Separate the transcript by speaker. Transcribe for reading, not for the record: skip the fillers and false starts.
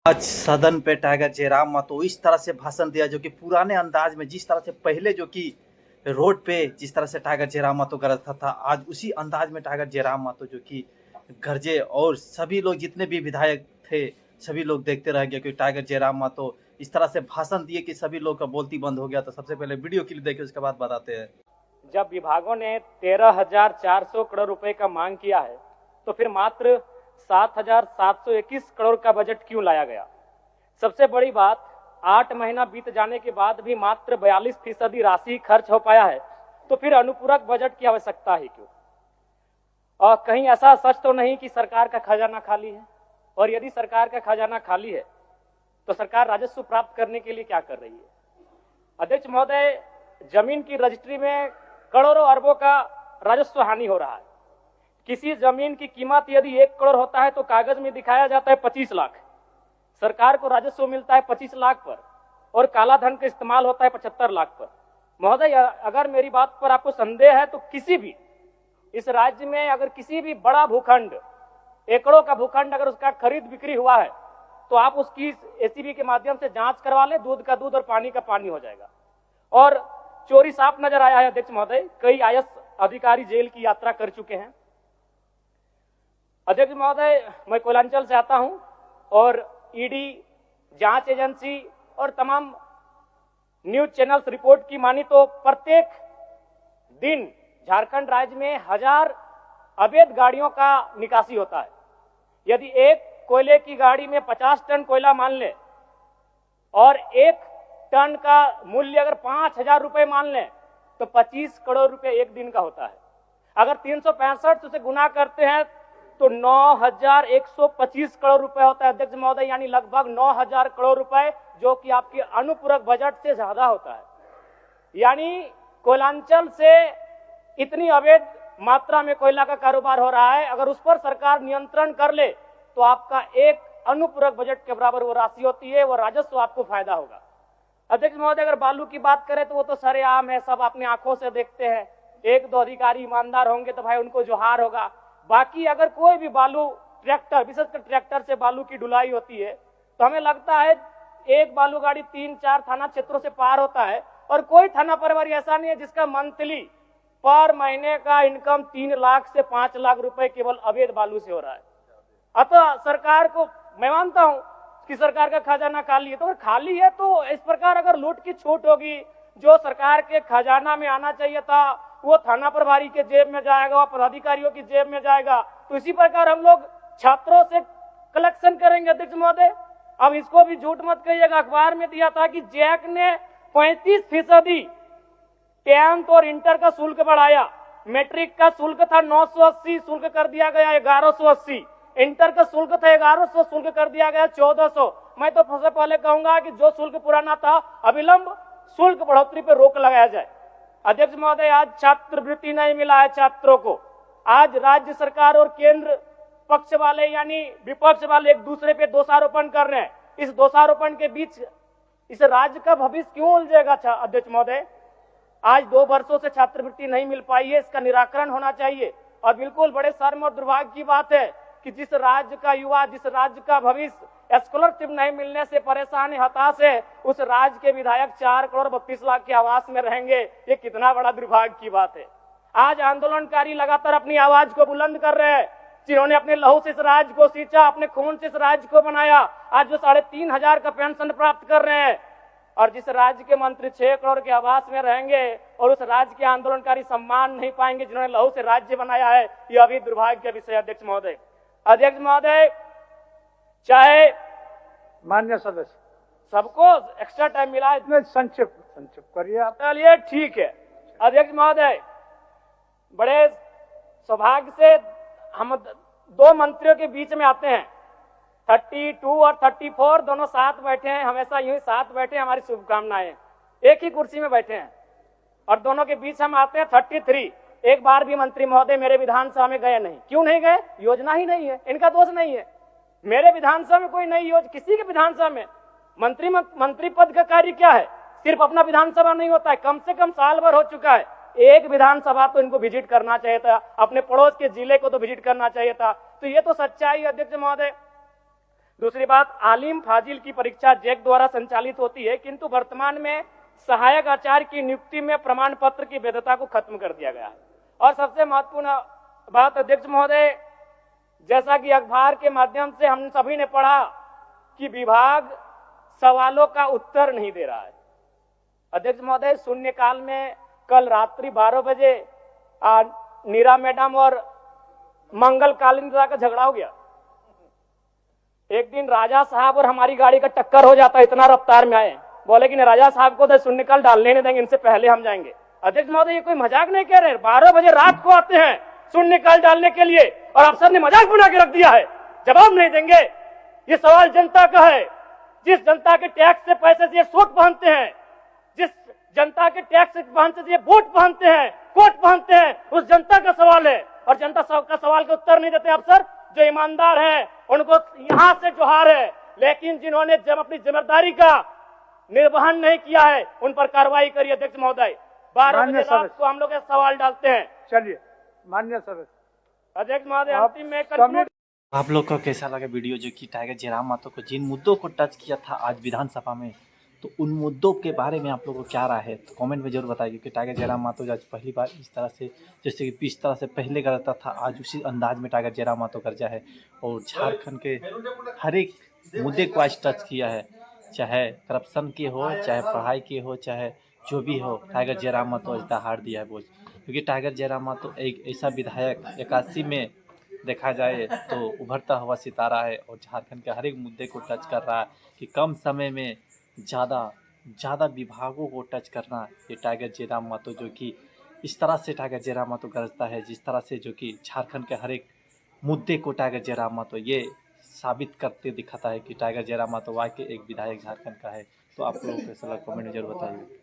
Speaker 1: आज सदन पे टाइगर जयराम मातो इस तरह से भाषण दिया जो कि पुराने अंदाज में जिस तरह से पहले जो कि रोड पे जिस तरह से टाइगर जयराम मातो गरजता था, आज उसी अंदाज में टाइगर जयराम मातो जो कि गरजे और सभी लोग जितने भी विधायक थे सभी लोग देखते रह गए क्योंकि टाइगर जयराम मातो इस तरह से भाषण दिए कि सभी लोग का बोलती बंद हो गया। तो सबसे पहले वीडियो क्लिप देखिए, उसके बाद बताते हैं।
Speaker 2: जब विभागों ने 13,400 करोड़ रुपए का मांग किया है तो फिर मात्र 7,721 करोड़ का बजट क्यों लाया गया? सबसे बड़ी बात, 8 महीना बीत जाने के बाद भी मात्र 42% राशि खर्च हो पाया है, तो फिर अनुपूरक बजट की आवश्यकता ही क्यों? और कहीं ऐसा सच तो नहीं कि सरकार का खजाना खाली है? और यदि सरकार का खजाना खाली है तो सरकार राजस्व प्राप्त करने के लिए क्या कर रही है? अध्यक्ष महोदय, जमीन की रजिस्ट्री में करोड़ों अरबों का राजस्व हानि हो रहा है। किसी जमीन की कीमत यदि 1 करोड़ होता है तो कागज में दिखाया जाता है 25 लाख। सरकार को राजस्व मिलता है 25 लाख पर और काला धन का इस्तेमाल होता है 75 लाख पर। महोदय, अगर मेरी बात पर आपको संदेह है तो किसी भी इस राज्य में अगर किसी भी बड़ा भूखंड, एकड़ों का भूखंड अगर उसका खरीद बिक्री हुआ है तो आप उसकी एसीबी के माध्यम से जांच करवा ले, दूध का दूध और पानी का पानी हो जाएगा। और चोरी साफ नजर आया है अध्यक्ष महोदय, कई आईएएस अधिकारी जेल की यात्रा कर चुके हैं। अध्यक्ष महोदय, मैं कोयलांचल से आता हूं और ईडी, जांच एजेंसी और तमाम न्यूज चैनल्स रिपोर्ट की मानी तो प्रत्येक दिन झारखंड राज्य में 1000 अवैध गाड़ियों का निकासी होता है। यदि एक कोयले की गाड़ी में 50 टन कोयला मान ले और 1 टन का मूल्य अगर 5,000 रुपए मान लें तो 25 करोड़ रुपए एक दिन का होता है। अगर 365 से गुना करते हैं तो 9,125 करोड़ रुपए होता है अध्यक्ष महोदय, यानी लगभग 9,000 करोड़ रुपए, जो कि आपके अनुपूरक बजट से ज्यादा होता है। यानी कोयलांचल से इतनी अवैध मात्रा में कोयला का कारोबार हो रहा है, अगर उस पर सरकार नियंत्रण कर ले तो आपका एक अनुपूरक बजट के बराबर वो राशि होती है, वो राजस्व आपको फायदा होगा। अध्यक्ष महोदय, अगर बालू की बात करें तो वो तो सरेआम है, सब अपने आंखों से देखते हैं। 1-2 अधिकारी ईमानदार होंगे तो भाई उनको जोहार होगा। बाकी अगर कोई भी बालू ट्रैक्टर, विशेषकर ट्रैक्टर से बालू की ढुलाई होती है तो हमें लगता है एक बालू गाड़ी 3-4 थाना क्षेत्रों से पार होता है और कोई थाना प्रभारी ऐसा नहीं है जिसका मंथली पर महीने का इनकम 3 लाख से 5 लाख रुपए केवल अवैध बालू से हो रहा है। अतः सरकार को मैं मानता हूं कि सरकार का खजाना खाली है, तो अगर खाली है तो इस प्रकार अगर लूट की छूट होगी, जो सरकार के खजाना में आना चाहिए था वो थाना प्रभारी के जेब में जाएगा, वो पदाधिकारियों की जेब में जाएगा। तो इसी प्रकार हम लोग छात्रों से कलेक्शन करेंगे अध्यक्ष महोदय। अब इसको भी झूठ मत कहिएगा, अखबार में दिया था कि जैक ने 35% 10th और इंटर का शुल्क बढ़ाया। मैट्रिक का शुल्क था 980, शुल्क कर दिया गया 1180। इंटर का शुल्क था 1100, शुल्क कर दिया गया 1400। मैं तो सबसे पहले कहूंगा कि जो शुल्क पुराना था अविलंब शुल्क बढ़ोतरी पर रोक लगाया जाए। अध्यक्ष महोदय, आज छात्रवृत्ति नहीं मिला है छात्रों को। आज राज्य सरकार और केंद्र पक्ष वाले यानी विपक्ष वाले एक दूसरे पे दोषारोपण कर रहे हैं। इस दोषारोपण के बीच इस राज्य का भविष्य क्यों उलझेगा अध्यक्ष महोदय? आज 2 वर्षों से छात्रवृत्ति नहीं मिल पाई है, इसका निराकरण होना चाहिए। और बिल्कुल बड़े शर्म और दुर्भाग्य की बात है कि जिस राज्य का युवा, जिस राज्य का भविष्य स्कॉलरशिप नहीं मिलने से परेशान है, हताश है, उस राज्य के विधायक 4 करोड़ 32 लाख के आवास में रहेंगे। ये कितना बड़ा दुर्भाग्य की बात है। आज आंदोलनकारी लगातार अपनी आवाज को बुलंद कर रहे हैं, जिन्होंने अपने लहू से इस राज्य को सींचा, अपने खून से इस राज्य को बनाया, आज जो 3,500 का पेंशन प्राप्त कर रहे हैं। और जिस राज्य के मंत्री 6 करोड़ के आवास में रहेंगे और उस राज्य के आंदोलनकारी सम्मान नहीं पाएंगे जिन्होंने लहू से राज्य बनाया है, यह भी दुर्भाग्य का विषय। अध्यक्ष महोदय, अध्यक्ष महोदय, चाहे
Speaker 3: मान्य सदस्य
Speaker 2: सबको एक्स्ट्रा टाइम मिला है,
Speaker 3: इतने संक्षिप्त करिए आप।
Speaker 2: चलिए ठीक है। अध्यक्ष महोदय, बड़े सौभाग्य से हम 2 मंत्रियों के बीच में आते हैं। 32 और 34 दोनों साथ बैठे हैं, हमेशा यूं ही साथ बैठे, हमारी शुभकामनाएं। एक ही कुर्सी में बैठे हैं और दोनों के बीच हम आते हैं 33। एक बार भी मंत्री महोदय मेरे विधानसभा में गए नहीं। क्यों नहीं गए? योजना ही नहीं है, इनका दोष नहीं है। मेरे विधानसभा में कोई नई योजना, किसी के विधानसभा में मंत्री पद का कार्य क्या है? सिर्फ अपना विधानसभा नहीं होता है, कम से कम साल भर हो चुका है। एक विधानसभा तो इनको विजिट करना चाहिए था, अपने पड़ोस के जिले को तो विजिट करना चाहिए था। तो ये तो सच्चाई है अध्यक्ष महोदय। दूसरी बात, आलिम फाजिल की परीक्षा जैक द्वारा संचालित होती है, किंतु वर्तमान में सहायक आचार्य की नियुक्ति में प्रमाण पत्र की वैधता को खत्म कर दिया गया है। और सबसे महत्वपूर्ण बात अध्यक्ष महोदय, जैसा कि अखबार के माध्यम से हम सभी ने पढ़ा कि विभाग सवालों का उत्तर नहीं दे रहा है। अध्यक्ष महोदय, शून्यकाल में कल रात्रि 12 बजे नीरा मैडम और मंगल कालिंदा का झगड़ा हो गया। एक दिन राजा साहब और हमारी गाड़ी का टक्कर हो जाता, इतना रफ्तार में आए, बोले कि राजा साहब को तो शून्यकाल डालने नहीं देंगे, इनसे पहले हम जाएंगे। अध्यक्ष महोदय, ये कोई मजाक नहीं कह रहे, 12 बजे रात को आते हैं शून्यकाल डालने के लिए और अफसर ने मजाक बना के रख दिया है, जवाब नहीं देंगे। ये सवाल जनता का है, जिस जनता के टैक्स से पैसे से ये सूट पहनते हैं, जिस जनता के टैक्स से पहनते से ये बूट पहनते हैं, कोट पहनते हैं, उस जनता का सवाल है। और जनता का सवाल का उत्तर नहीं देते अफसर। जो ईमानदार हैं उनको यहां से जोहार है, लेकिन जिन्होंने जब अपनी जिम्मेदारी का निर्वहन नहीं किया है उन पर कार्रवाई करिए। अध्यक्ष महोदय, 12 बजे रात को हम लोग सवाल डालते हैं।
Speaker 3: चलिए मान्य सदस्य।
Speaker 2: अध्यक्ष महोदय, अंतिम में कंक्लूड।
Speaker 1: आप लोग को कैसा लगा वीडियो, जो कि टाइगर जयराम मातो को जिन मुद्दों को टच किया था आज विधानसभा में, तो उन मुद्दों के बारे में आप लोगों को क्या राय है तो कमेंट में जरूर बताइए। कि टाइगर जयराम मातो आज पहली बार इस तरह से, जैसे कि इस तरह से पहले करता था, आज उसी अंदाज में टाइगर जयराम मातो गरजा है और झारखंड के हर एक मुद्दे को आज टच किया है, चाहे करप्शन के हो, चाहे पढ़ाई के हो, चाहे जो भी हो। टाइगर जयराम मातो आज दहाड़ दिया है बोझ, क्योंकि टाइगर जयराम मातो एक ऐसा विधायक 81 में देखा जाए तो उभरता हुआ सितारा है और झारखंड के हर एक मुद्दे को टच कर रहा है कि कम समय में ज़्यादा विभागों को टच करना। ये टाइगर जयराम मातो जो कि इस तरह से टाइगर जयराम मातो गरजता है, जिस तरह से जो कि झारखंड के हर एक मुद्दे को टाइगर जयराम मातो ये साबित करते दिखाता है कि टाइगर जयराम मातो वाकई एक विधायक झारखंड का है। तो आप लोगों को कैसा लगा कमेंट में जरूर बताइए।